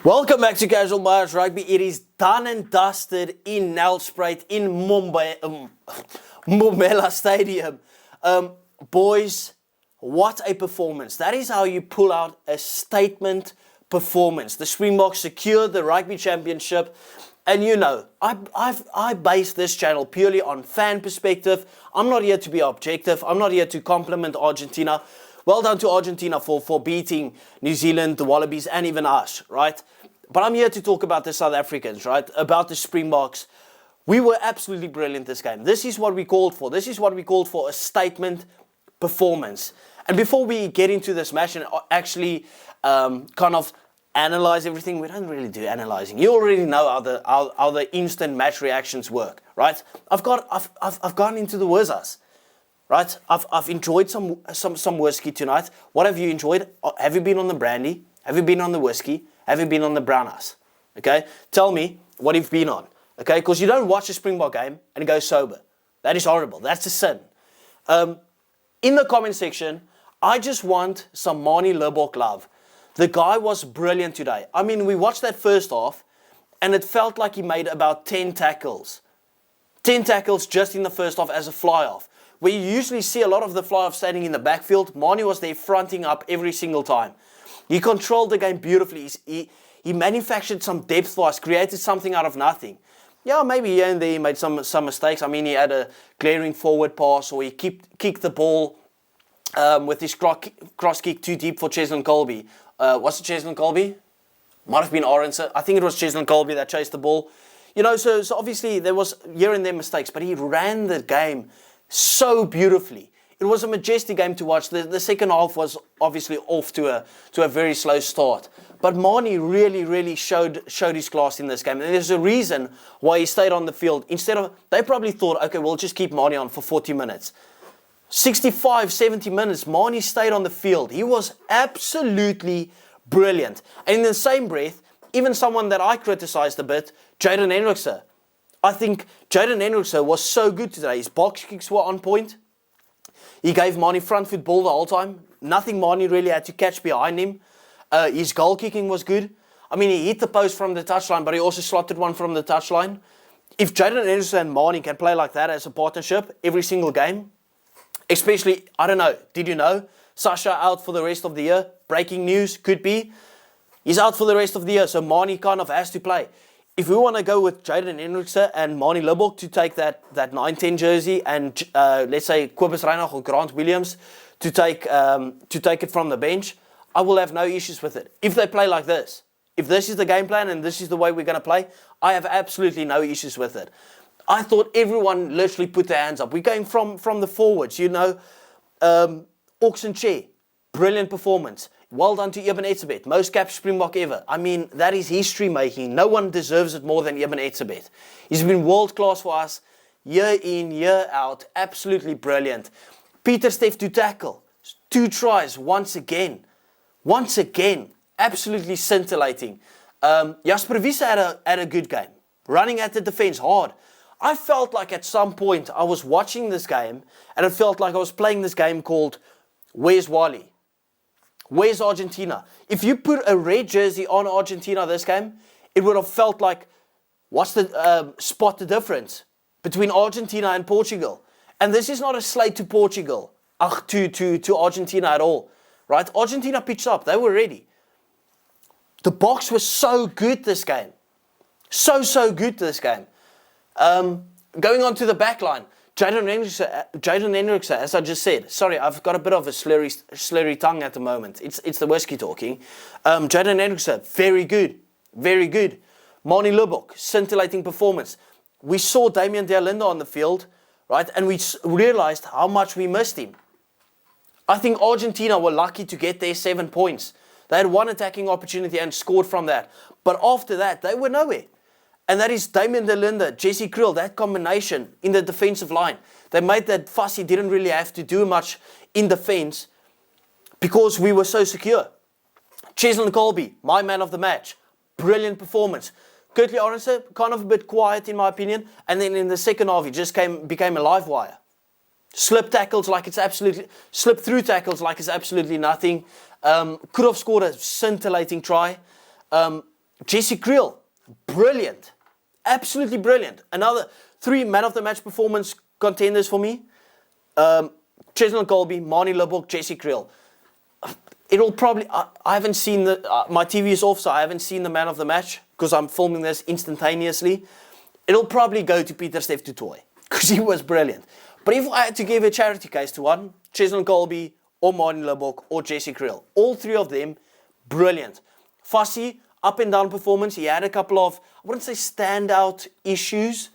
Welcome back to CasualBiasRugby. It is done and dusted in Nelspruit in Mbombela Stadium. Boys, what a performance. That is how you pull out a statement performance. The Springboks secured the rugby championship. And you know, I base this channel purely on fan perspective. I'm not here to be objective. I'm not here to compliment Argentina. Well done to Argentina for beating New Zealand, the Wallabies, and even us, right? But I'm here to talk about the South Africans, right? About the Springboks. We were absolutely brilliant this game. This is what we called for. This is what we called for, a statement performance. And before we get into this match and actually kind of analyze everything, we don't really do analyzing. You already know how the instant match reactions work, right? I've gone into the Wizzers. Right, I've enjoyed some whiskey tonight. What have you enjoyed? Have you been on the brandy? Have you been on the whiskey? Have you been on the brown ice? Okay, tell me what you've been on. Okay, because you don't watch a Springbok game and go sober. That is horrible. That's a sin. In the comment section, I just want some Manie Libbok love. The guy was brilliant today. I mean, we watched that first half, and it felt like he made about 10 tackles. 10 tackles just in the first half as a fly-off. Where you usually see a lot of the fly-off standing in the backfield, Manie was there fronting up every single time. He controlled the game beautifully. He manufactured some depth-wise, created something out of nothing. Yeah, maybe here and there he made some mistakes. I mean, he had a glaring forward pass, or he kicked the ball with his cross kick too deep for Cheslin Kolbe. Was it Cheslin Kolbe? Might have been Arendse. I think it was Cheslin Kolbe that chased the ball. You know, so obviously there was here and there mistakes, but he ran the game so beautifully. It was a majestic game to watch. The second half was obviously off to a very slow start. But Manie really showed his class in this game. And there's a reason why he stayed on the field. They probably thought, okay, we'll just keep Manie on for 40 minutes. 65, 70 minutes, Manie stayed on the field. He was absolutely brilliant. And in the same breath, even someone that I criticized a bit, Jaden Hendrikse. I think Jaden Hendrikse was so good today. His box kicks were on point. He gave Manie front foot ball the whole time. Nothing Manie really had to catch behind him. His goal kicking was good. I mean, he hit the post from the touchline, but he also slotted one from the touchline. If Jaden Hendrikse and Manie can play like that as a partnership every single game, especially, I don't know, did you know? Sasha out for the rest of the year. Breaking news, could be. He's out for the rest of the year, so Manie kind of has to play. If we want to go with Jaden Hendrikse and Manie Libbok to take that 9-10 jersey, and let's say Kobus Reinach or Grant Williams to take it from the bench, I will have no issues with it. If they play like this, if this is the game plan and this is the way we're going to play, I have absolutely no issues with it. I thought everyone literally put their hands up. We're going from the forwards, you know. Oxen Che, brilliant performance. Well done to Eben Etzebeth, most capped Springbok ever. I mean, that is history making. No one deserves it more than Eben Etzebeth. He's been world class for us, year in, year out. Absolutely brilliant. Peter Steff to tackle. 2 tries once again. Absolutely scintillating. Jasper Wiese had a good game. Running at the defense hard. I felt like at some point I was watching this game and it felt like I was playing this game called Where's Wally? Where's Argentina? If you put a red jersey on Argentina this game, it would have felt like, what's the spot the difference between Argentina and Portugal? And this is not a slate to Portugal, to Argentina at all, right? Argentina pitched up, they were ready. The box was so good this game, so good this game. Going on to the back line, Jaden Hendrikse, as I just said. Sorry, I've got a bit of a slurry tongue at the moment. It's the whiskey talking. Jaden Hendrikse, very good. Manie Libbok, scintillating performance. We saw Damian de Linde on the field, right? And we realized how much we missed him. I think Argentina were lucky to get their 7 points. They had one attacking opportunity and scored from that. But after that, they were nowhere. And that is Damian de Linde, Jesse Kriel, that combination in the defensive line. They made that fussy, didn't really have to do much in defense because we were so secure. Cheslin Kolbe, my man of the match. Brilliant performance. Kurtley Arendse, kind of a bit quiet in my opinion. And then in the second half, he just became a live wire. Slip through tackles like it's absolutely nothing. Could have scored a scintillating try. Jesse Creel, brilliant. Absolutely brilliant. Another 3 man of the match performance contenders for me. Cheslin Colby, Marnie Lubbock, Jesse Creel. It'll probably, I haven't seen my TV is off, so I haven't seen the man of the match because I'm filming this instantaneously. It'll probably go to Pieter Steph du Toit because he was brilliant. But if I had to give a charity case to one, Cheslin Colby or Marnie Lubbock or Jesse Creel, all 3 of them, brilliant. Fussy, up and down performance. He had a couple of, I wouldn't say standout issues.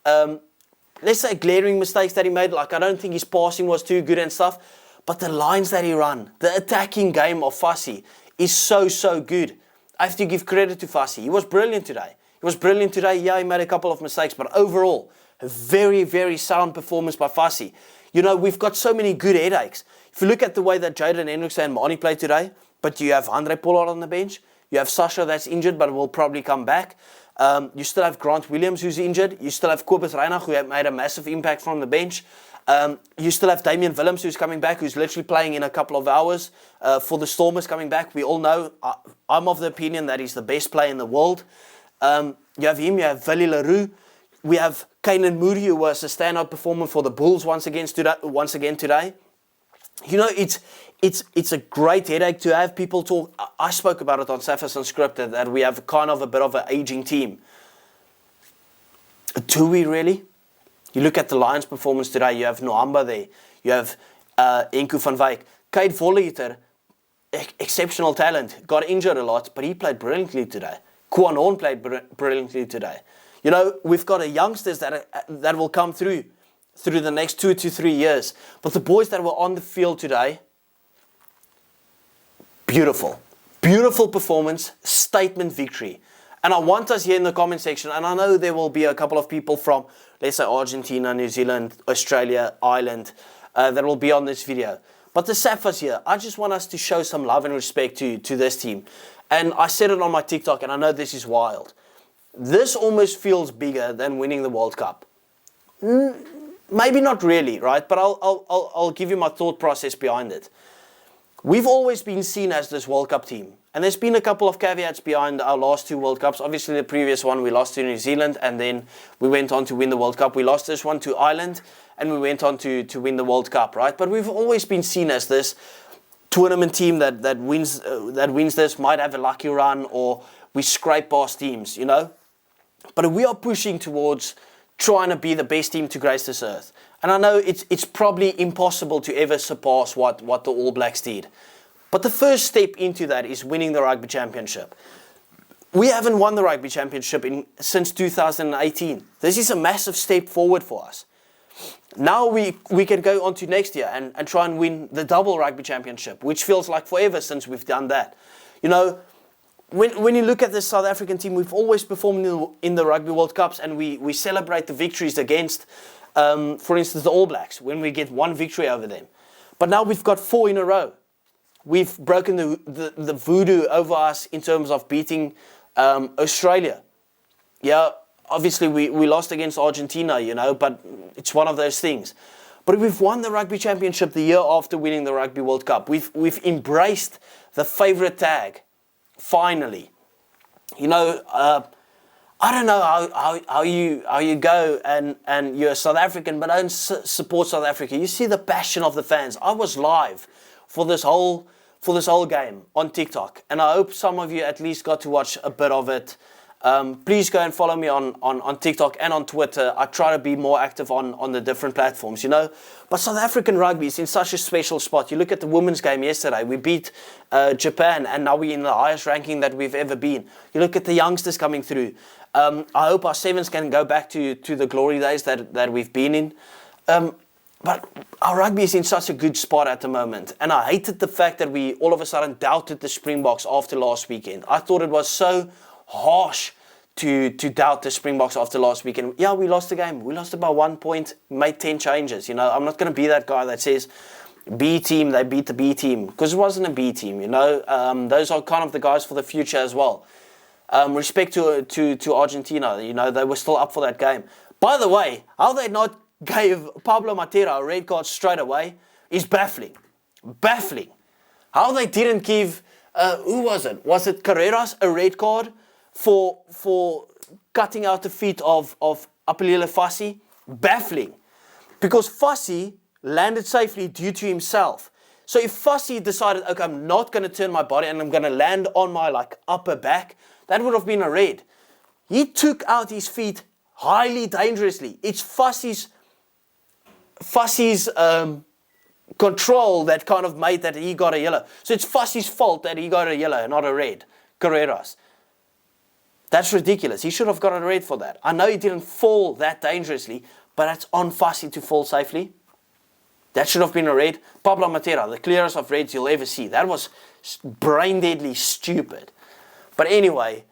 Let's say glaring mistakes that he made. Like I don't think his passing was too good and stuff. But the lines that he ran, the attacking game of Fussy is so good. I have to give credit to Fussy. He was brilliant today. Yeah, he made a couple of mistakes, but overall, a very sound performance by Fussy. You know, we've got so many good headaches. If you look at the way that Jaden Hendrikse and Marnie played today, but you have Andre Pollard on the bench, you have Sasha that's injured but will probably come back. You still have Grant Williams who's injured. You still have Kobus Reinach who made a massive impact from the bench. You still have Damian Willems who's coming back, who's literally playing in a couple of hours for the Stormers coming back. We all know, I'm of the opinion that he's the best player in the world. You have him, you have Willie Leroux. We have Kainan Moody, who was a standout performer for the Bulls once again today. You know, it's a great headache to have people talk. I spoke about it on Safas Unscripted that we have kind of a bit of an aging team. Do we really? You look at the Lions' performance today, you have Noamba there, you have Enku van Wyk. Kate Volleiter, exceptional talent, got injured a lot, but he played brilliantly today. Kwan Horn played brilliantly today. You know, we've got youngsters that will come through the next 2 to 3 years. But the boys that were on the field today, beautiful. Beautiful performance, statement victory. And I want us here in the comment section, and I know there will be a couple of people from, let's say, Argentina, New Zealand, Australia, Ireland, that will be on this video. But the Saffas here, I just want us to show some love and respect to this team. And I said it on my TikTok, and I know this is wild. This almost feels bigger than winning the World Cup. Maybe not really, right? But I'll give you my thought process behind it. We've always been seen as this World Cup team. And there's been a couple of caveats behind our last 2 World Cups. Obviously, the previous one we lost to New Zealand, and then we went on to win the World Cup. We lost this one to Ireland, and we went on to win the World Cup, right? But we've always been seen as this tournament team that wins this, might have a lucky run, or we scrape past teams, you know? But we are pushing towards trying to be the best team to grace this earth. And I know it's probably impossible to ever surpass what the All Blacks did. But the first step into that is winning the Rugby Championship. We haven't won the Rugby Championship since 2018. This is a massive step forward for us. Now we can go on to next year and try and win the double Rugby Championship, which feels like forever since we've done that. You know, when you look at the South African team, we've always performed in the Rugby World Cups, and we celebrate the victories against, for instance, the All Blacks, when we get 1 victory over them. But now we've got 4 in a row. We've broken the voodoo over us in terms of beating Australia. Yeah, obviously we lost against Argentina, you know, but it's one of those things. But we've won the Rugby Championship the year after winning the Rugby World Cup. We've embraced the favourite tag, finally. You know, I don't know how you go and you're a South African but don't support South Africa. You see the passion of the fans. I was live for this whole game on TikTok, and I hope some of you at least got to watch a bit of it. Please go and follow me on TikTok and on Twitter. I try to be more active on the different platforms, you know. But South African rugby is in such a special spot. You look at the women's game yesterday. We beat Japan, and now we're in the highest ranking that we've ever been. You look at the youngsters coming through. I hope our sevens can go back to the glory days that we've been in. But our rugby is in such a good spot at the moment. And I hated the fact that we all of a sudden doubted the Springboks after last weekend. I thought it was so harsh to doubt the Springboks after last weekend. Yeah, we lost the game. We lost it by 1 point, made 10 changes. You know, I'm not going to be that guy that says, B team, they beat the B team. Because it wasn't a B team, you know. Those are kind of the guys for the future as well. Respect to Argentina, you know, they were still up for that game. By the way, how they not gave Pablo Matera a red card straight away is baffling. Baffling. How they didn't give, who was it? Was it Carreras a red card for cutting out the feet of Apelile Fassi? Baffling. Because Fassi landed safely due to himself. So if Fassi decided, okay, I'm not going to turn my body and I'm going to land on my upper back, that would have been a red. He took out his feet highly dangerously. It's Fassi's control that kind of made that he got a yellow. So it's Fassi's fault that he got a yellow, not a red. Carreras. That's ridiculous. He should have got a red for that. I know he didn't fall that dangerously, but it's on Fassi to fall safely. That should have been a red. Pablo Matera, the clearest of reds you'll ever see. That was brain deadly stupid. But anyway,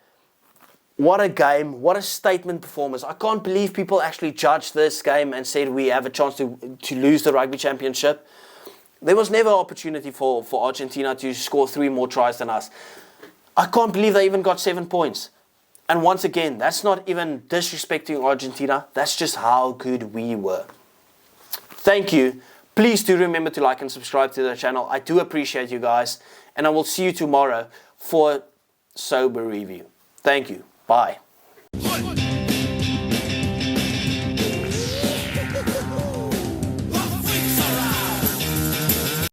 what a game. What a statement performance. I can't believe people actually judged this game and said we have a chance to lose the rugby championship. There was never an opportunity for Argentina to score 3 more tries than us. I can't believe they even got 7 points. And once again, that's not even disrespecting Argentina. That's just how good we were. Thank you. Please do remember to like and subscribe to the channel. I do appreciate you guys. And I will see you tomorrow for a sober review. Thank you. Bye.